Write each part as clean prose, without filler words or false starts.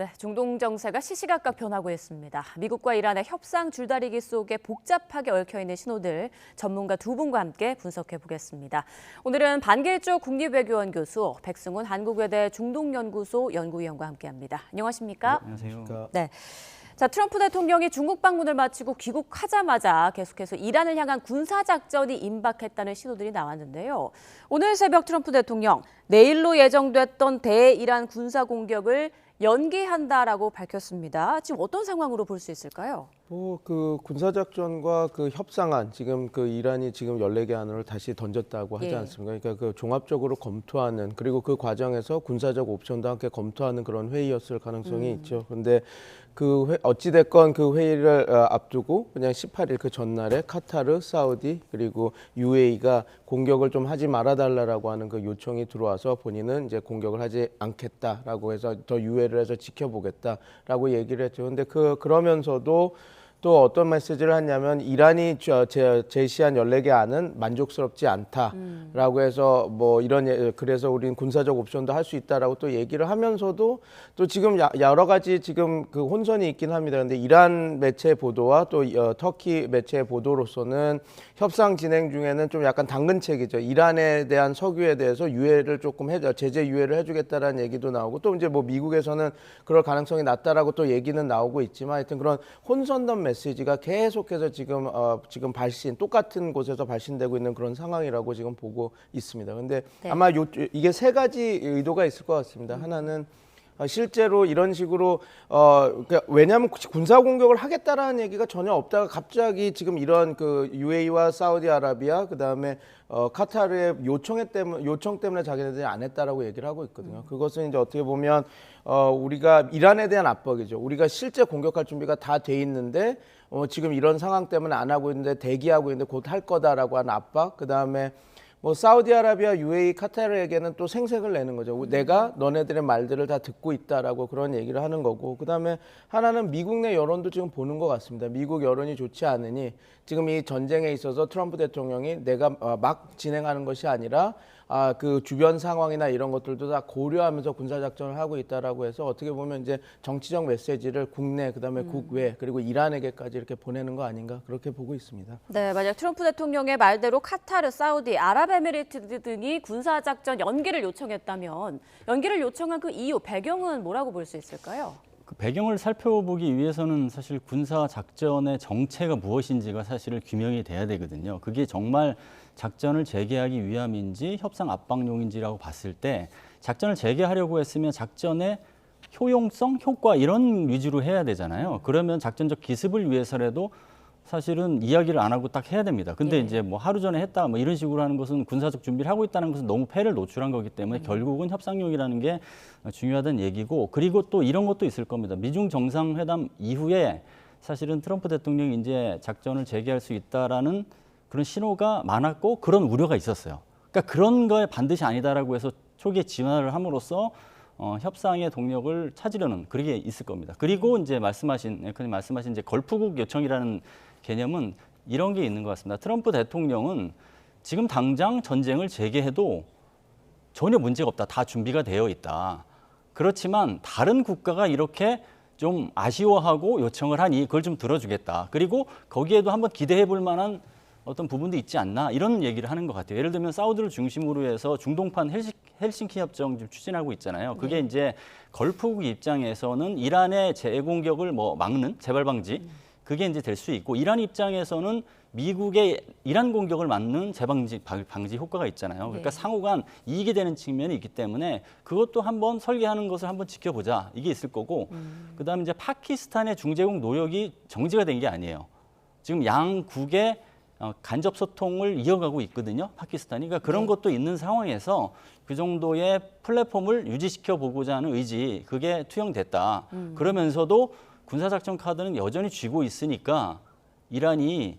네, 중동 정세가 시시각각 변하고 있습니다. 미국과 이란의 협상 줄다리기 속에 복잡하게 얽혀있는 신호들 전문가 두 분과 함께 분석해 보겠습니다. 오늘은 반길조 국립외교원 교수, 백승훈 한국외대 중동연구소 연구위원과 함께합니다. 안녕하십니까? 네, 안녕하세요. 네. 자, 트럼프 대통령이 중국 방문을 마치고 귀국하자마자 계속해서 이란을 향한 군사작전이 임박했다는 신호들이 나왔는데요. 오늘 새벽 트럼프 대통령 내일로 예정됐던 대이란 군사 공격을 연기한다라고 밝혔습니다. 지금 어떤 상황으로 볼 수 있을까요? 그 군사작전과 그 협상안, 지금 그 이란이 지금 14개 안을 다시 던졌다고 하지 않습니까? 그러니까 그 종합적으로 검토하는, 그리고 그 과정에서 군사적 옵션도 함께 검토하는 그런 회의였을 가능성이 있죠. 그런데 어찌됐건 그 회의를 앞두고 그냥 18일 그 전날에 카타르, 사우디, 그리고 UAE가 공격을 좀 하지 말아달라고 하는 그 요청이 들어와서 본인은 이제 공격을 하지 않겠다라고 해서 더 유예를 해서 지켜보겠다라고 얘기를 했죠. 근데 그러면서도 또 어떤 메시지를 했냐면 이란이 제시한 14개 안은 만족스럽지 않다라고 해서 뭐 그래서 우리는 군사적 옵션도 할 수 있다라고 또 얘기를 하면서도 또 지금 여러 가지 지금 그 혼선이 있긴 합니다. 근데 이란 매체 보도와 또 터키 매체 보도로서는 협상 진행 중에는 좀 약간 당근책이죠. 이란에 대한 석유에 대해서 유예를 조금 제재 유예를 해주겠다라는 얘기도 나오고, 또 이제 뭐 미국에서는 그럴 가능성이 낮다라고 또 얘기는 나오고 있지만, 하여튼 그런 혼선된 메시지가 계속해서 지금 똑같은 곳에서 발신되고 있는 그런 상황이라고 지금 보고 있습니다. 근데 아마 이게 세 가지 의도가 있을 것 같습니다. 하나는 실제로 이런 식으로 그러니까 왜냐하면 군사 공격을 하겠다라는 얘기가 전혀 없다가 갑자기 지금 이런 그 UAE와 사우디아라비아, 그다음에 카타르의 요청 때문에 자기네들이 안 했다라고 얘기를 하고 있거든요. 그것은 이제 어떻게 보면 우리가 이란에 대한 압박이죠. 우리가 실제 공격할 준비가 다 돼 있는데 지금 이런 상황 때문에 안 하고 있는데 대기하고 있는데 곧 할 거다라고 하는 압박. 그다음에 뭐 사우디아라비아, UAE, 카타르에게는 또 생색을 내는 거죠. 내가 너네들의 말들을 다 듣고 있다라고 그런 얘기를 하는 거고, 그다음에 하나는 미국 내 여론도 지금 보는 것 같습니다. 미국 여론이 좋지 않으니 지금 이 전쟁에 있어서 트럼프 대통령이 내가 막 진행하는 것이 아니라 그 주변 상황이나 이런 것들도 다 고려하면서 군사작전을 하고 있다라고 해서 어떻게 보면 이제 정치적 메시지를 국내, 그다음에 국외, 그리고 이란에게까지 이렇게 보내는 거 아닌가, 그렇게 보고 있습니다. 네, 만약 트럼프 대통령의 말대로 카타르, 사우디, 아랍에미리트 등이 군사작전 연기를 요청했다면 연기를 요청한 그 이유, 배경은 뭐라고 볼 수 있을까요? 그 배경을 살펴보기 위해서는 사실 군사 작전의 정체가 무엇인지가 사실 규명이 돼야 되거든요. 그게 정말 작전을 재개하기 위함인지 협상 압박용인지라고 봤을 때, 작전을 재개하려고 했으면 작전의 효용성, 효과 이런 위주로 해야 되잖아요. 그러면 작전적 기습을 위해서라도 사실은 이야기를 안 하고 딱 해야 됩니다. 근데 이제 뭐 하루 전에 했다 뭐 이런 식으로 하는 것은 군사적 준비를 하고 있다는 것은 너무 패를 노출한 거기 때문에 결국은 협상용이라는 게 중요하다는 얘기고, 그리고 또 이런 것도 있을 겁니다. 미중 정상회담 이후에 사실은 트럼프 대통령이 이제 작전을 재개할 수 있다라는 그런 신호가 많았고 그런 우려가 있었어요. 그러니까 그런 거에 반드시 아니다라고 해서 초기에 진화를 함으로써 협상의 동력을 찾으려는 그런 게 있을 겁니다. 그리고 이제 말씀하신 이제 걸프국 요청이라는 개념은 이런 게 있는 것 같습니다. 트럼프 대통령은 지금 당장 전쟁을 재개해도 전혀 문제가 없다. 다 준비가 되어 있다. 그렇지만 다른 국가가 이렇게 좀 아쉬워하고 요청을 하니 그걸 좀 들어주겠다. 그리고 거기에도 한번 기대해 볼 만한 어떤 부분도 있지 않나, 이런 얘기를 하는 것 같아요. 예를 들면 사우디를 중심으로 해서 중동판 헬싱키 협정 좀 추진하고 있잖아요. 그게 이제 걸프국 입장에서는 이란의 재공격을 막는 재발 방지, 그게 이제 될 수 있고, 이란 입장에서는 미국의 이란 공격을 막는 방지 효과가 있잖아요. 그러니까 상호간 이익이 되는 측면이 있기 때문에 그것도 한번 설계하는 것을 한번 지켜보자, 이게 있을 거고, 그다음에 이제 파키스탄의 중재국 노력이 정지가 된 게 아니에요. 지금 양국의 간접 소통을 이어가고 있거든요, 파키스탄이. 그러니까 그런 것도 있는 상황에서 그 정도의 플랫폼을 유지시켜 보고자 하는 의지, 그게 투영됐다. 그러면서도 군사작전 카드는 여전히 쥐고 있으니까 이란이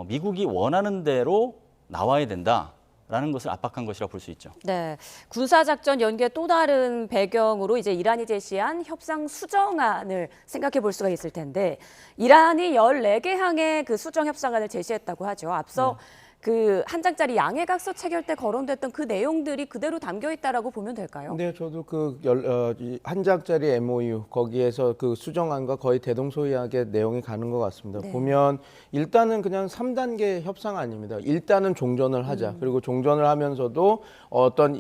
미국이 원하는 대로 나와야 된다라는 것을 압박한 것이라 볼 수 있죠. 네, 군사작전 연기의 또 다른 배경으로 이제 이란이 제시한 협상 수정안을 생각해 볼 수가 있을 텐데, 이란이 14개 항의 그 수정 협상안을 제시했다고 하죠. 앞서 그 한 장짜리 양해각서 체결 때 거론됐던 그 내용들이 그대로 담겨 있다라고 보면 될까요? 네, 저도 한 장짜리 MOU 거기에서 그 수정안과 거의 대동소이하게 내용이 가는 것 같습니다. 네. 보면 일단은 그냥 3단계 협상 아닙니다. 일단은 종전을 하자. 그리고 종전을 하면서도 어떤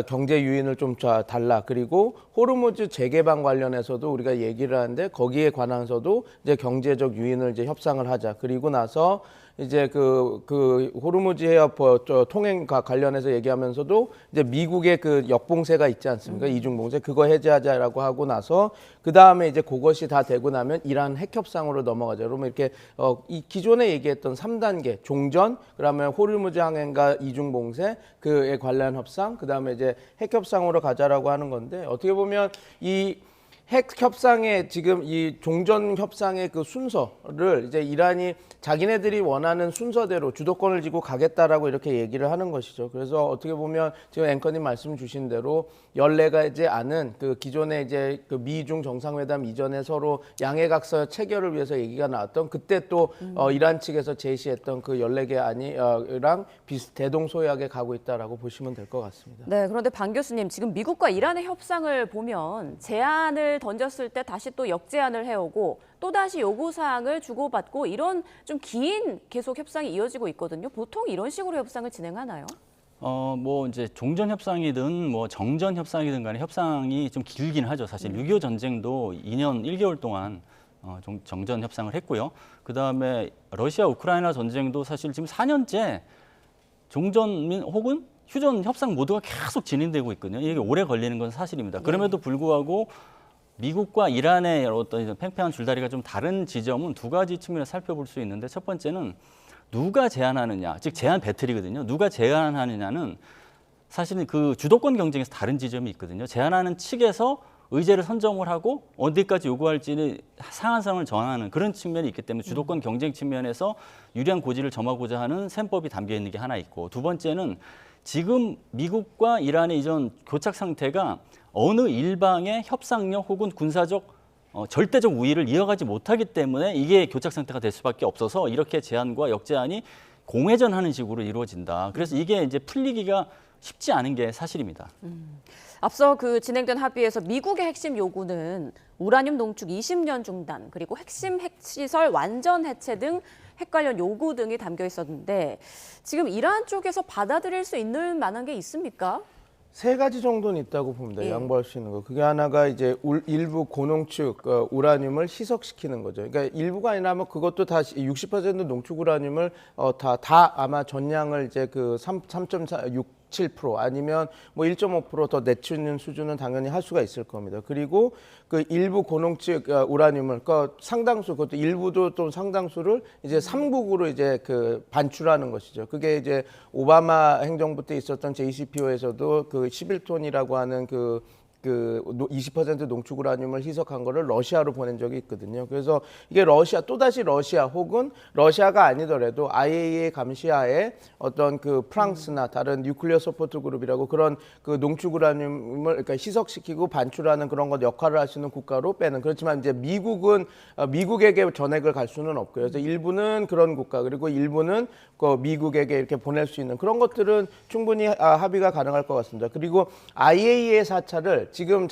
경제 유인을 좀 달라. 그리고 호르무즈 재개방 관련해서도 우리가 얘기를 하는데 거기에 관해서도 이제 경제적 유인을 이제 협상을 하자. 그리고 나서 이제 그 호르무즈 해협 통행과 관련해서 얘기하면서도 이제 미국의 그 역봉쇄가 있지 않습니까? 이중봉쇄 그거 해제하자라고 하고 나서 그 다음에 이제 그것이 다 되고 나면 이란 핵 협상으로 넘어가자. 그러면 이렇게 이 기존에 얘기했던 3단계 종전, 그러면 호르무즈 항행과 이중봉쇄 그에 관련 협상, 그 다음에 이제 핵 협상으로 가자라고 하는 건데 어떻게 보면 이 핵 협상의 지금 이 종전 협상의 그 순서를 이제 이란이 자기네들이 원하는 순서대로 주도권을 쥐고 가겠다라고 이렇게 얘기를 하는 것이죠. 그래서 어떻게 보면 지금 앵커님 말씀 주신 대로 14가지 안은 그 기존에 이제 그 미중 정상회담 이전에 서로 양해각서 체결을 위해서 얘기가 나왔던 그때 또 이란 측에서 제시했던 그 14개 안이랑 대동소이하게 가고 있다라고 보시면 될 것 같습니다. 네, 그런데 방 교수님, 지금 미국과 이란의 협상을 보면 제안을 던졌을 때 다시 또 역제안을 해오고 또다시 요구사항을 주고받고 이런 좀 긴 계속 협상이 이어지고 있거든요. 보통 이런 식으로 협상을 진행하나요? 뭐 이제 종전 협상이든 뭐 정전 협상이든 간에 협상이 좀 길긴 하죠. 사실 6.25 전쟁도 2년 1개월 동안 정전 협상을 했고요. 그다음에 러시아 우크라이나 전쟁도 사실 지금 4년째 종전 혹은 휴전 협상 모두가 계속 진행되고 있거든요. 이게 오래 걸리는 건 사실입니다. 그럼에도 불구하고 미국과 이란의 어떤 팽팽한 줄다리가 좀 다른 지점은 두 가지 측면을 살펴볼 수 있는데 첫 번째는 누가 제안하느냐, 즉 제안 배틀이거든요. 누가 제안하느냐는 사실은 그 주도권 경쟁에서 다른 지점이 있거든요. 제안하는 측에서 의제를 선정을 하고 어디까지 요구할지는 상한선을 정하는 그런 측면이 있기 때문에 주도권 경쟁 측면에서 유리한 고지를 점하고자 하는 셈법이 담겨 있는 게 하나 있고 두 번째는 지금 미국과 이란의 이전 교착 상태가 어느 일방의 협상력 혹은 군사적 절대적 우위를 이어가지 못하기 때문에 이게 교착 상태가 될 수밖에 없어서 이렇게 제안과 역제안이 공회전하는 식으로 이루어진다. 그래서 이게 이제 풀리기가 쉽지 않은 게 사실입니다. 앞서 그 진행된 합의에서 미국의 핵심 요구는 우라늄 농축 20년 중단, 그리고 핵심 핵시설 완전 해체 등 핵 관련 요구 등이 담겨 있었는데 지금 이란 쪽에서 받아들일 수 있는 만한 게 있습니까? 3가지 정도는 있다고 봅니다. 예. 양보할 양보할 수 있는 거. 그게 하나가 이제 일부 고농축 우라늄을 희석시키는 거죠. 그러니까 일부가 아니라면 그것도 다 60% 농축 우라늄을 다 아마 전량을 이제 그 3.67% 아니면 뭐 1.5% 더 내추는 수준은 당연히 할 수가 있을 겁니다. 그리고 그 일부 고농축 우라늄을 상당수 그것도 일부도 또 상당수를 이제 3국으로 이제 그 반출하는 것이죠. 그게 이제 오바마 행정부 때 있었던 JCPO에서도 그 11톤이라고 하는 그 20% 농축 우라늄을 희석한 거를 러시아로 보낸 적이 있거든요. 그래서 이게 또다시 러시아 혹은 러시아가 아니더라도 IAEA 감시하에 어떤 그 프랑스나 다른 뉴클리어 서포트 그룹이라고 그런 그 농축 우라늄을 그러니까 희석시키고 반출하는 그런 것 역할을 할 수 있는 국가로 빼는. 그렇지만 이제 미국은 미국에게 전액을 갈 수는 없고요. 그래서 일부는 그런 국가 그리고 일부는 그 미국에게 이렇게 보낼 수 있는 그런 것들은 충분히 합의가 가능할 것 같습니다. 그리고 IAEA 사찰을 지금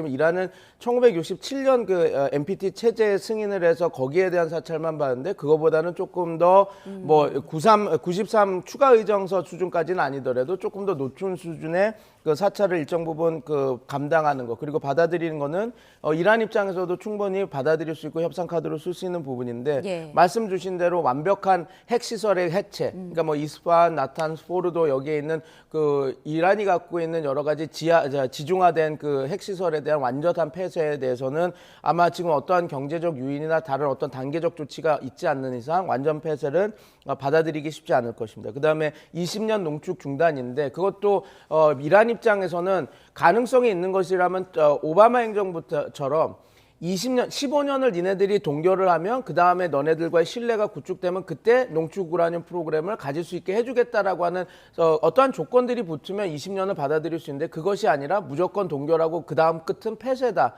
이란은 1967년 그 NPT 체제에 승인을 해서 거기에 대한 사찰만 봤는데 그거보다는 조금 더 뭐 93 추가 의정서 수준까지는 아니더라도 조금 더 높은 수준의 그 사찰을 일정 부분 그 감당하는 거 그리고 받아들이는 거는 이란 입장에서도 충분히 받아들일 수 있고 협상 카드로 쓸 수 있는 부분인데 예. 말씀 주신 대로 완벽한 핵 시설의 해체 그러니까 뭐 이스파한, 나탄스, 포르도 여기에 있는 그 이란이 갖고 있는 여러 가지 지중화된 그 핵 시설에 대한 완전한 폐쇄에 대해서는 아마 지금 어떠한 경제적 유인이나 다른 어떤 단계적 조치가 있지 않는 이상 완전 폐쇄는 받아들이기 쉽지 않을 것입니다. 그다음에 20년 농축 중단인데 그것도 이란 입장에서는 가능성이 있는 것이라면 오바마 행정부처럼 15년을 니네들이 동결을 하면 그 다음에 너네들과의 신뢰가 구축되면 그때 농축 우라늄 프로그램을 가질 수 있게 해주겠다라고 하는 어떠한 조건들이 붙으면 20년을 받아들일 수 있는데 그것이 아니라 무조건 동결하고 그 다음 끝은 폐쇄다,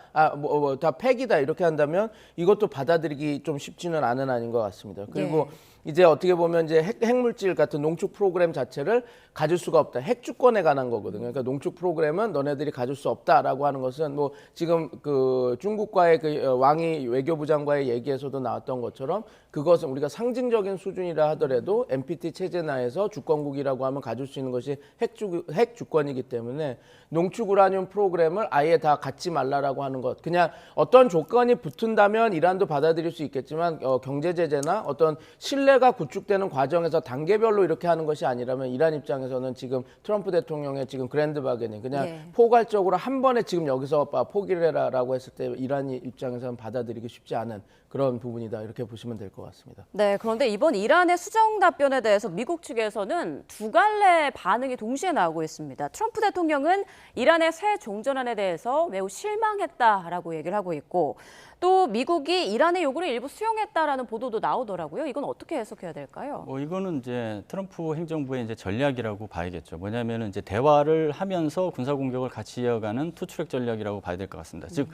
다 폐기다 이렇게 한다면 이것도 받아들이기 좀 쉽지는 않은 아닌 것 같습니다. 그리고 이제 어떻게 보면 이제 핵물질 같은 농축 프로그램 자체를 가질 수가 없다. 핵 주권에 관한 거거든요. 그러니까 농축 프로그램은 너네들이 가질 수 없다라고 하는 것은 뭐 지금 그 중국과의 그 왕이 외교부장과의 얘기에서도 나왔던 것처럼 그것은 우리가 상징적인 수준이라 하더라도 NPT 체제 내에서 주권국이라고 하면 가질 수 있는 것이 핵 주권이기 때문에 농축 우라늄 프로그램을 아예 다 갖지 말라라고 하는 것. 그냥 어떤 조건이 붙은다면 이란도 받아들일 수 있겠지만 경제 제재나 어떤 신뢰가 구축되는 과정에서 단계별로 이렇게 하는 것이 아니라면 이란 입장에서는 지금 트럼프 대통령의 지금 그랜드 바게닝 그냥 네. 포괄적으로 한 번에 지금 여기서 포기를 해라라고 했을 때 이란 입장에서는 받아들이기 쉽지 않은 그런 부분이다 이렇게 보시면 될 것 같습니다. 네, 그런데 이번 이란의 수정 답변에 대해서 미국 측에서는 두 갈래 반응이 동시에 나오고 있습니다. 트럼프 대통령은 이란의 새 종전안에 대해서 매우 실망했다라고 얘기를 하고 있고 또 미국이 이란의 요구를 일부 수용했다라는 보도도 나오더라고요. 이건 어떻게 해석해야 될까요? 이거는 이제 트럼프 행정부의 이제 전략이라고 봐야겠죠. 뭐냐면은 이제 대화를 하면서 군사 공격을 같이 이어가는 투트랙 전략이라고 봐야 될 것 같습니다. 즉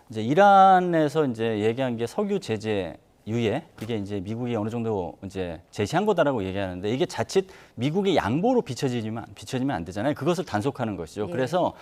이제 이란에서 이제 얘기한 게 석유 제재 유예 이게 이제 미국이 어느 정도 이제 제시한 거다라고 얘기하는데 이게 자칫 미국의 양보로 비춰지면 안 되잖아요. 그것을 단속하는 것이죠. 예. 그래서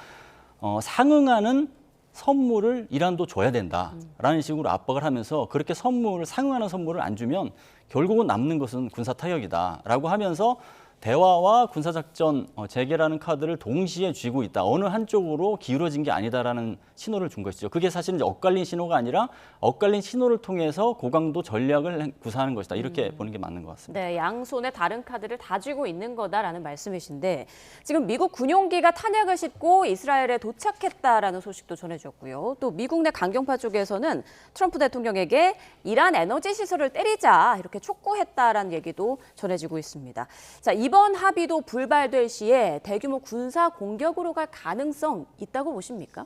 상응하는 선물을 이란도 줘야 된다라는 식으로 압박을 하면서 그렇게 상응하는 선물을 안 주면 결국은 남는 것은 군사 타격이다라고 하면서 대화와 군사작전 재개라는 카드를 동시에 쥐고 있다. 어느 한쪽으로 기울어진 게 아니다라는 신호를 준 것이죠. 그게 사실 이제 엇갈린 신호가 아니라 엇갈린 신호를 통해서 고강도 전략을 구사하는 것이다. 이렇게 보는 게 맞는 것 같습니다. 네, 양손에 다른 카드를 다 쥐고 있는 거다라는 말씀이신데 지금 미국 군용기가 탄약을 싣고 이스라엘에 도착했다라는 소식도 전해졌고요. 또 미국 내 강경파 쪽에서는 트럼프 대통령에게 이란 에너지 시설을 때리자 이렇게 촉구했다라는 얘기도 전해지고 있습니다. 자, 이번 합의도 불발될 시에 대규모 군사 공격으로 갈 가능성 있다고 보십니까?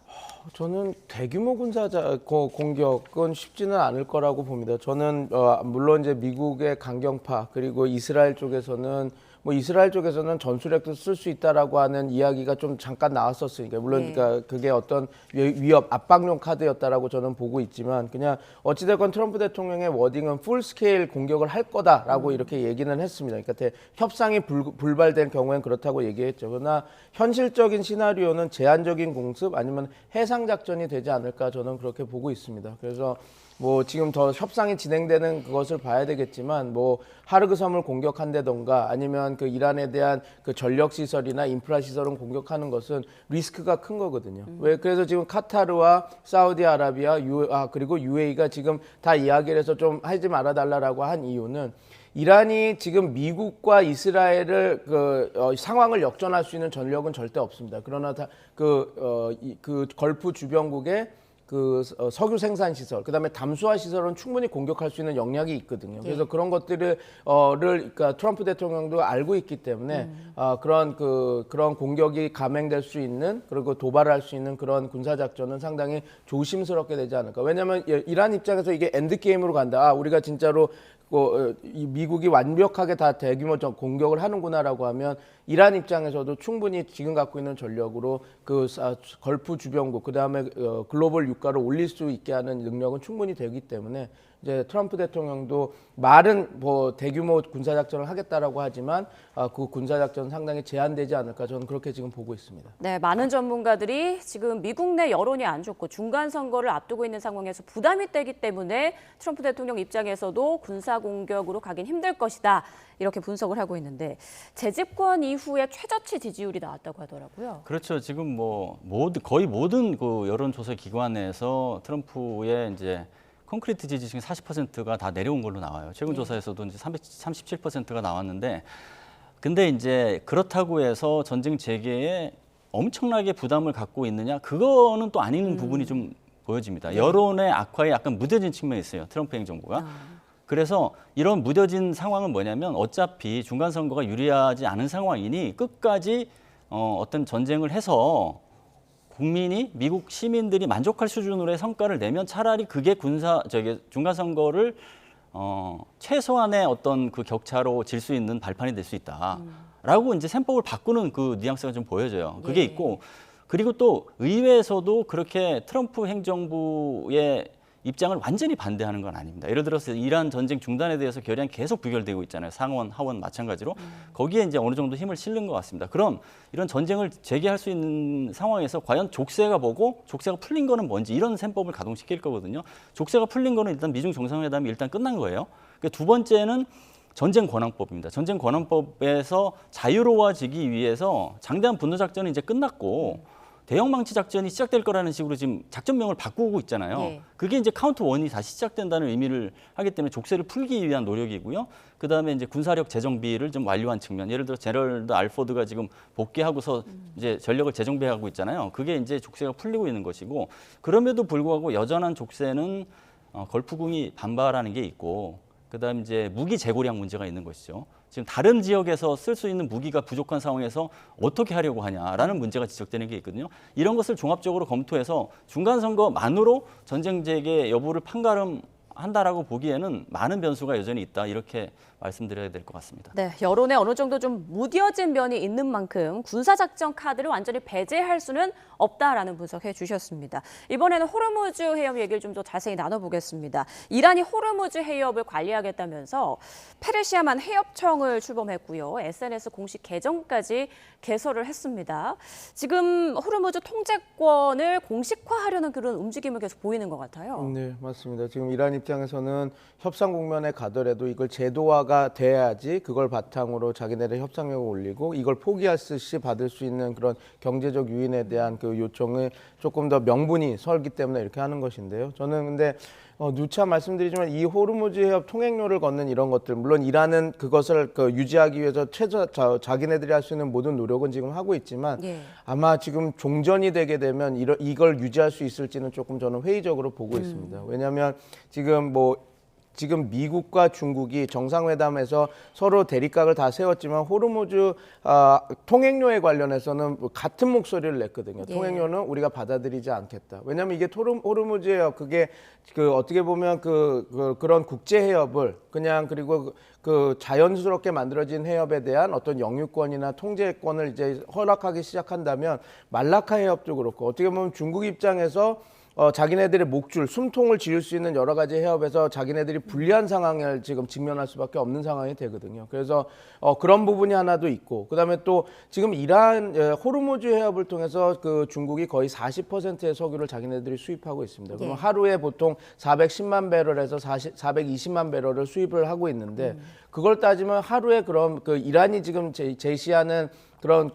저는 대규모 군사 공격은 쉽지는 않을 거라고 봅니다. 저는 물론 이제 미국의 강경파 그리고 이스라엘 쪽에서는 이스라엘 쪽에서는 전술핵도 쓸 수 있다라고 하는 이야기가 좀 잠깐 나왔었으니까 물론 네. 그러니까 그게 어떤 위협 압박용 카드였다라고 저는 보고 있지만 그냥 어찌됐건 트럼프 대통령의 워딩은 풀 스케일 공격을 할 거다라고 이렇게 얘기는 했습니다. 그러니까 협상이 불발된 경우엔 그렇다고 얘기했죠. 그러나 현실적인 시나리오는 제한적인 공습 아니면 해상 작전이 되지 않을까 저는 그렇게 보고 있습니다. 그래서 지금 더 협상이 진행되는 그것을 봐야 되겠지만 하르그 섬을 공격한다던가 아니면 그 이란에 대한 그 전력 시설이나 인프라 시설을 공격하는 것은 리스크가 큰 거거든요. 그래서 지금 카타르와 사우디아라비아 그리고 UAE가 지금 다 이야기를 해서 좀 하지 말아 달라라고 한 이유는 이란이 지금 미국과 이스라엘을 상황을 역전할 수 있는 전력은 절대 없습니다. 그러나 그 걸프 주변국의 석유 생산 시설, 그다음에 담수화 시설은 충분히 공격할 수 있는 역량이 있거든요. 그래서 그런 것들을 그러니까 트럼프 대통령도 알고 있기 때문에 그런 공격이 감행될 수 있는 그리고 도발할 수 있는 그런 군사 작전은 상당히 조심스럽게 되지 않을까. 왜냐하면 이란 입장에서 이게 엔드 게임으로 간다. 우리가 진짜로 이 미국이 완벽하게 다 대규모 공격을 하는구나라고 하면 이란 입장에서도 충분히 지금 갖고 있는 전력으로 걸프 주변국 그다음에 글로벌 유가를 올릴 수 있게 하는 능력은 충분히 되기 때문에 이제 트럼프 대통령도 말은 대규모 군사 작전을 하겠다라고 하지만 그 군사 작전은 상당히 제한되지 않을까 저는 그렇게 지금 보고 있습니다. 네, 많은 전문가들이 지금 미국 내 여론이 안 좋고 중간 선거를 앞두고 있는 상황에서 부담이 되기 때문에 트럼프 대통령 입장에서도 군사 공격으로 가긴 힘들 것이다. 이렇게 분석을 하고 있는데 재집권 이후에 최저치 지지율이 나왔다고 하더라고요. 그렇죠. 지금 거의 모든 그 여론조사 기관에서 트럼프의 이제 콘크리트 지지 중에 40%가 다 내려온 걸로 나와요. 최근 조사에서도 이제 37%가 나왔는데, 근데 이제 그렇다고 해서 전쟁 재개에 엄청나게 부담을 갖고 있느냐? 그거는 또 아닌 부분이 좀 보여집니다. 여론의 악화에 약간 무뎌진 측면이 있어요. 트럼프 행정부가. 그래서 이런 무뎌진 상황은 뭐냐면 어차피 중간 선거가 유리하지 않은 상황이니 끝까지 어떤 전쟁을 해서 국민이 미국 시민들이 만족할 수준으로의 성과를 내면 차라리 그게 중간 선거를 최소한의 어떤 그 격차로 질 수 있는 발판이 될 수 있다라고 이제 셈법을 바꾸는 그 뉘앙스가 좀 보여져요. 그게 있고 그리고 또 의회에서도 그렇게 트럼프 행정부의 입장을 완전히 반대하는 건 아닙니다. 예를 들어서 이란 전쟁 중단에 대해서 결의안 계속 부결되고 있잖아요. 상원, 하원 마찬가지로. 거기에 이제 어느 정도 힘을 실는 것 같습니다. 그럼 이런 전쟁을 재개할 수 있는 상황에서 과연 족쇄가 뭐고 족쇄가 풀린 거는 뭔지 이런 셈법을 가동시킬 거거든요. 족쇄가 풀린 거는 일단 미중 정상회담이 일단 끝난 거예요. 그러니까 두 번째는 전쟁 권한법입니다. 전쟁 권한법에서 자유로워지기 위해서 장대한 분노 작전은 이제 끝났고 대형 망치 작전이 시작될 거라는 식으로 지금 작전명을 바꾸고 있잖아요. 네. 그게 이제 카운트 원이 다시 시작된다는 의미를 하기 때문에 족쇄를 풀기 위한 노력이고요. 그다음에 이제 군사력 재정비를 좀 완료한 측면. 예를 들어 제럴드 알포드가 지금 복귀하고서 이제 전력을 재정비하고 있잖아요. 그게 이제 족쇄가 풀리고 있는 것이고 그럼에도 불구하고 여전한 족쇄는 걸프궁이 반발하는 게 있고 그다음 이제 무기 재고량 문제가 있는 것이죠. 지금 다른 지역에서 쓸 수 있는 무기가 부족한 상황에서 어떻게 하려고 하냐라는 문제가 지적되는 게 있거든요. 이런 것을 종합적으로 검토해서 중간 선거만으로 전쟁 재개 여부를 판가름한다라고 보기에는 많은 변수가 여전히 있다 이렇게 말씀드려야 될 것 같습니다. 네, 여론에 어느 정도 좀 무뎌진 면이 있는 만큼 군사작전 카드를 완전히 배제할 수는 없다라는 분석해 주셨습니다. 이번에는 호르무즈 해협 얘기를 좀 더 자세히 나눠보겠습니다. 이란이 호르무즈 해협을 관리하겠다면서 페르시아만 해협청을 출범했고요. SNS 공식 계정까지 개설을 했습니다. 지금 호르무즈 통제권을 공식화하려는 그런 움직임을 계속 보이는 것 같아요. 네, 맞습니다. 지금 이란 입장에서는 협상 국면에 가더라도 이걸 제도화가 돼야지 그걸 바탕으로 자기네들 협상력을 올리고 이걸 포기할 듯이 받을 수 있는 그런 경제적 유인에 대한 그 요청을 조금 더 명분이 설기 때문에 이렇게 하는 것인데요. 저는 근데 누차 말씀드리지만 이 호르무즈 해협 통행료를 걷는 이런 것들 물론 이란은 그것을 유지하기 위해서 자기네들이 할 수 있는 모든 노력은 지금 하고 있지만 예. 아마 지금 종전이 되게 되면 이걸 유지할 수 있을지는 조금 저는 회의적으로 보고 있습니다. 왜냐하면 지금 미국과 중국이 정상회담에서 서로 대립각을 다 세웠지만 호르무즈 통행료에 관련해서는 같은 목소리를 냈거든요. 예. 통행료는 우리가 받아들이지 않겠다. 왜냐하면 이게 호르무즈 해협 그게 어떻게 보면 그런 국제 해협을 그냥 그리고 그 자연스럽게 만들어진 해협에 대한 어떤 영유권이나 통제권을 이제 허락하기 시작한다면 말라카 해협도 그렇고 어떻게 보면 중국 입장에서 자기네들의 목줄, 숨통을 지을 수 있는 여러 가지 해협에서 자기네들이 불리한 상황을 지금 직면할 수밖에 없는 상황이 되거든요. 그래서 그런 부분이 하나도 있고, 그다음에 또 지금 이란 호르무즈 해협을 통해서 그 중국이 거의 40%의 석유를 자기네들이 수입하고 있습니다. 그럼 하루에 보통 410만 배럴에서 420만 배럴을 수입을 하고 있는데 그걸 따지면 하루에 그럼 그 이란이 지금 제시하는 그런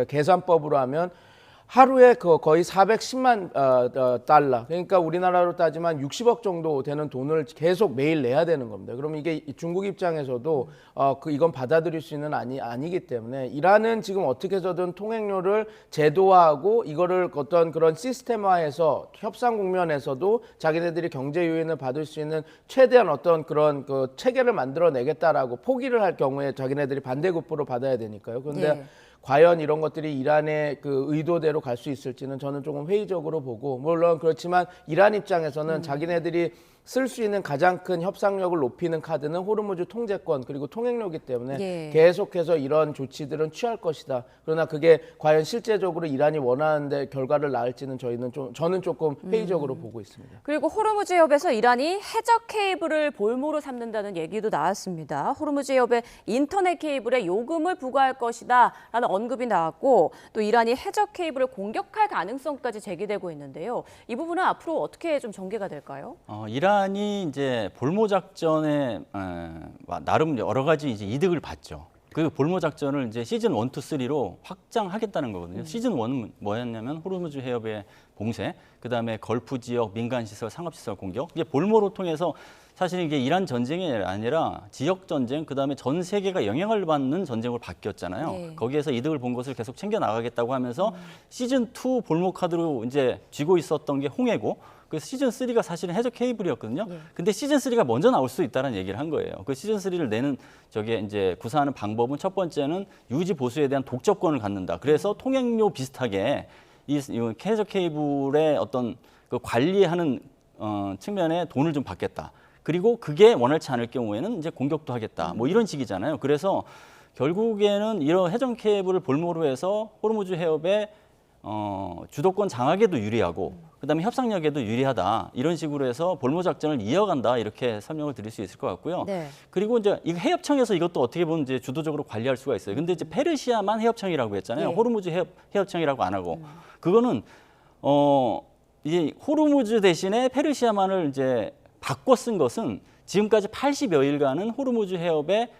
계산법으로 하면 하루에 거의 410만 달러, 그러니까 우리나라로 따지면 60억 정도 되는 돈을 계속 매일 내야 되는 겁니다. 그러면 이게 중국 입장에서도 이건 받아들일 수 있는 아니기 때문에 이란은 지금 어떻게 해서든 통행료를 제도화하고 이거를 어떤 그런 시스템화해서 협상 국면에서도 자기네들이 경제 요인을 받을 수 있는 최대한 어떤 그런 그 체계를 만들어내겠다라고 포기를 할 경우에 자기네들이 반대급부로 받아야 되니까요. 그런데 네. 과연 이런 것들이 이란의 그 의도대로 갈 수 있을지는 저는 조금 회의적으로 보고, 물론 그렇지만 이란 입장에서는 자기네들이 쓸 수 있는 가장 큰 협상력을 높이는 카드는 호르무즈 통제권 그리고 통행료이기 때문에 예. 계속해서 이런 조치들은 취할 것이다. 그러나 그게 과연 실제적으로 이란이 원하는 데 결과를 낳을지는 저는 조금 회의적으로 보고 있습니다. 그리고 호르무즈 해협에서 이란이 해저 케이블을 볼모로 삼는다는 얘기도 나왔습니다. 호르무즈 해협에 인터넷 케이블에 요금을 부과할 것이다라는 언급이 나왔고 또 이란이 해저 케이블을 공격할 가능성까지 제기되고 있는데요. 이 부분은 앞으로 어떻게 좀 전개가 될까요? 이란이 이제 볼모 작전에 나름 여러 가지 이제 이득을 봤죠. 그 볼모 작전을 이제 시즌 1, 2, 3로 확장하겠다는 거거든요. 시즌 1은 뭐였냐면 호르무즈 해협의 봉쇄, 그다음에 걸프 지역 민간 시설, 상업 시설 공격. 이게 볼모로 통해서 사실 이게 이란 전쟁이 아니라 지역 전쟁, 그다음에 전 세계가 영향을 받는 전쟁으로 바뀌었잖아요. 네. 거기에서 이득을 본 것을 계속 챙겨 나가겠다고 하면서 시즌 2 볼모 카드로 이제 쥐고 있었던 게 홍해고, 그 시즌 3가 사실은 해저 케이블이었거든요. 근데 시즌 3가 먼저 나올 수 있다는 얘기를 한 거예요. 그 시즌 3를 내는 저게 이제 구사하는 방법은 첫 번째는 유지 보수에 대한 독점권을 갖는다. 그래서 통행료 비슷하게 이 해저 케이블의 어떤 그 관리하는 측면에 돈을 좀 받겠다. 그리고 그게 원활치 않을 경우에는 이제 공격도 하겠다. 뭐 이런 식이잖아요. 그래서 결국에는 이런 해전 케이블을 볼모로 해서 호르무즈 해협에 주도권 장악에도 유리하고 그다음에 협상력에도 유리하다 이런 식으로 해서 볼모 작전을 이어간다 이렇게 설명을 드릴 수 있을 것 같고요. 네. 그리고 이제 이 해협청에서 이것도 어떻게 보면 이제 주도적으로 관리할 수가 있어요. 근데 이제 페르시아만 해협청이라고 했잖아요. 예. 호르무즈 해협청이라고 안 하고 그거는 이 호르무즈 대신에 페르시아만을 이제 바꿔 쓴 것은 지금까지 80여일간은 호르무즈 해협의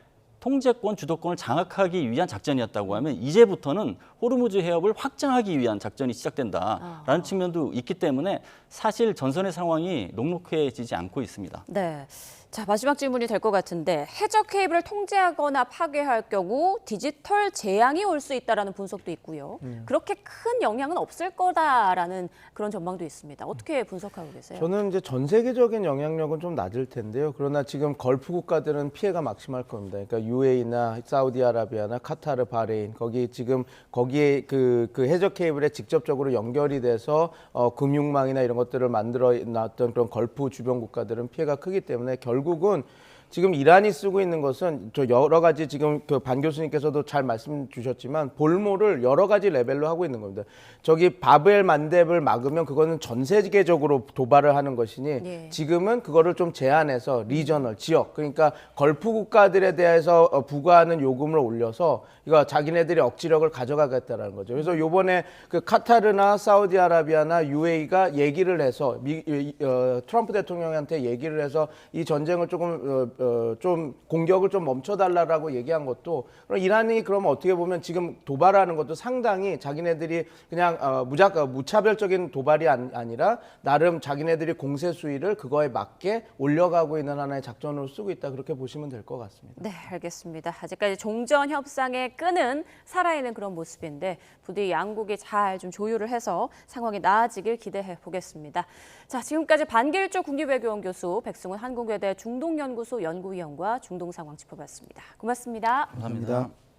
통제권, 주도권을 장악하기 위한 작전이었다고 하면 이제부터는 호르무즈 해협을 확장하기 위한 작전이 시작된다라는 측면도 있기 때문에 사실 전선의 상황이 녹록해지지 않고 있습니다. 네. 자, 마지막 질문이 될 것 같은데 해저 케이블을 통제하거나 파괴할 경우 디지털 재앙이 올 수 있다라는 분석도 있고요. 그렇게 큰 영향은 없을 거다라는 그런 전망도 있습니다. 어떻게 분석하고 계세요? 저는 이제 전 세계적인 영향력은 좀 낮을 텐데요. 그러나 지금 걸프 국가들은 피해가 막심할 겁니다. 그러니까 UAE나 사우디아라비아나 카타르, 바레인 거기에 그 해저 케이블에 직접적으로 연결이 돼서 금융망이나 이런 것들을 만들어 놨던 그런 걸프 주변 국가들은 피해가 크기 때문에 결국은 지금 이란이 쓰고 있는 것은 저 여러 가지 지금 그 반 교수님께서도 잘 말씀 주셨지만 볼모를 여러 가지 레벨로 하고 있는 겁니다. 저기 바벨 만렙을 막으면 그거는 전 세계적으로 도발을 하는 것이니 예. 지금은 그거를 좀 제한해서 리저널 지역 그러니까 걸프 국가들에 대해서 부과하는 요금을 올려서 이거 자기네들이 억지력을 가져가겠다라는 거죠. 그래서 요번에 그 카타르나 사우디아라비아나 UAE가 얘기를 해서 트럼프 대통령한테 얘기를 해서 이 전쟁을 조금 좀 공격을 좀 멈춰달라고 얘기한 것도 그럼 이란이 그러면 어떻게 보면 지금 도발하는 것도 상당히 자기네들이 그냥 무차별적인 도발이 아니라 나름 자기네들이 공세 수위를 그거에 맞게 올려가고 있는 하나의 작전으로 쓰고 있다 그렇게 보시면 될 것 같습니다. 네, 알겠습니다. 아직까지 종전 협상의 끈은 살아있는 그런 모습인데 부디 양국이 잘 좀 조율을 해서 상황이 나아지길 기대해 보겠습니다. 자, 지금까지 반길조 국립외교원 교수, 백승훈 한국외대 중동연구소 연구위원과 중동 상황 짚어봤습니다. 고맙습니다. 감사합니다.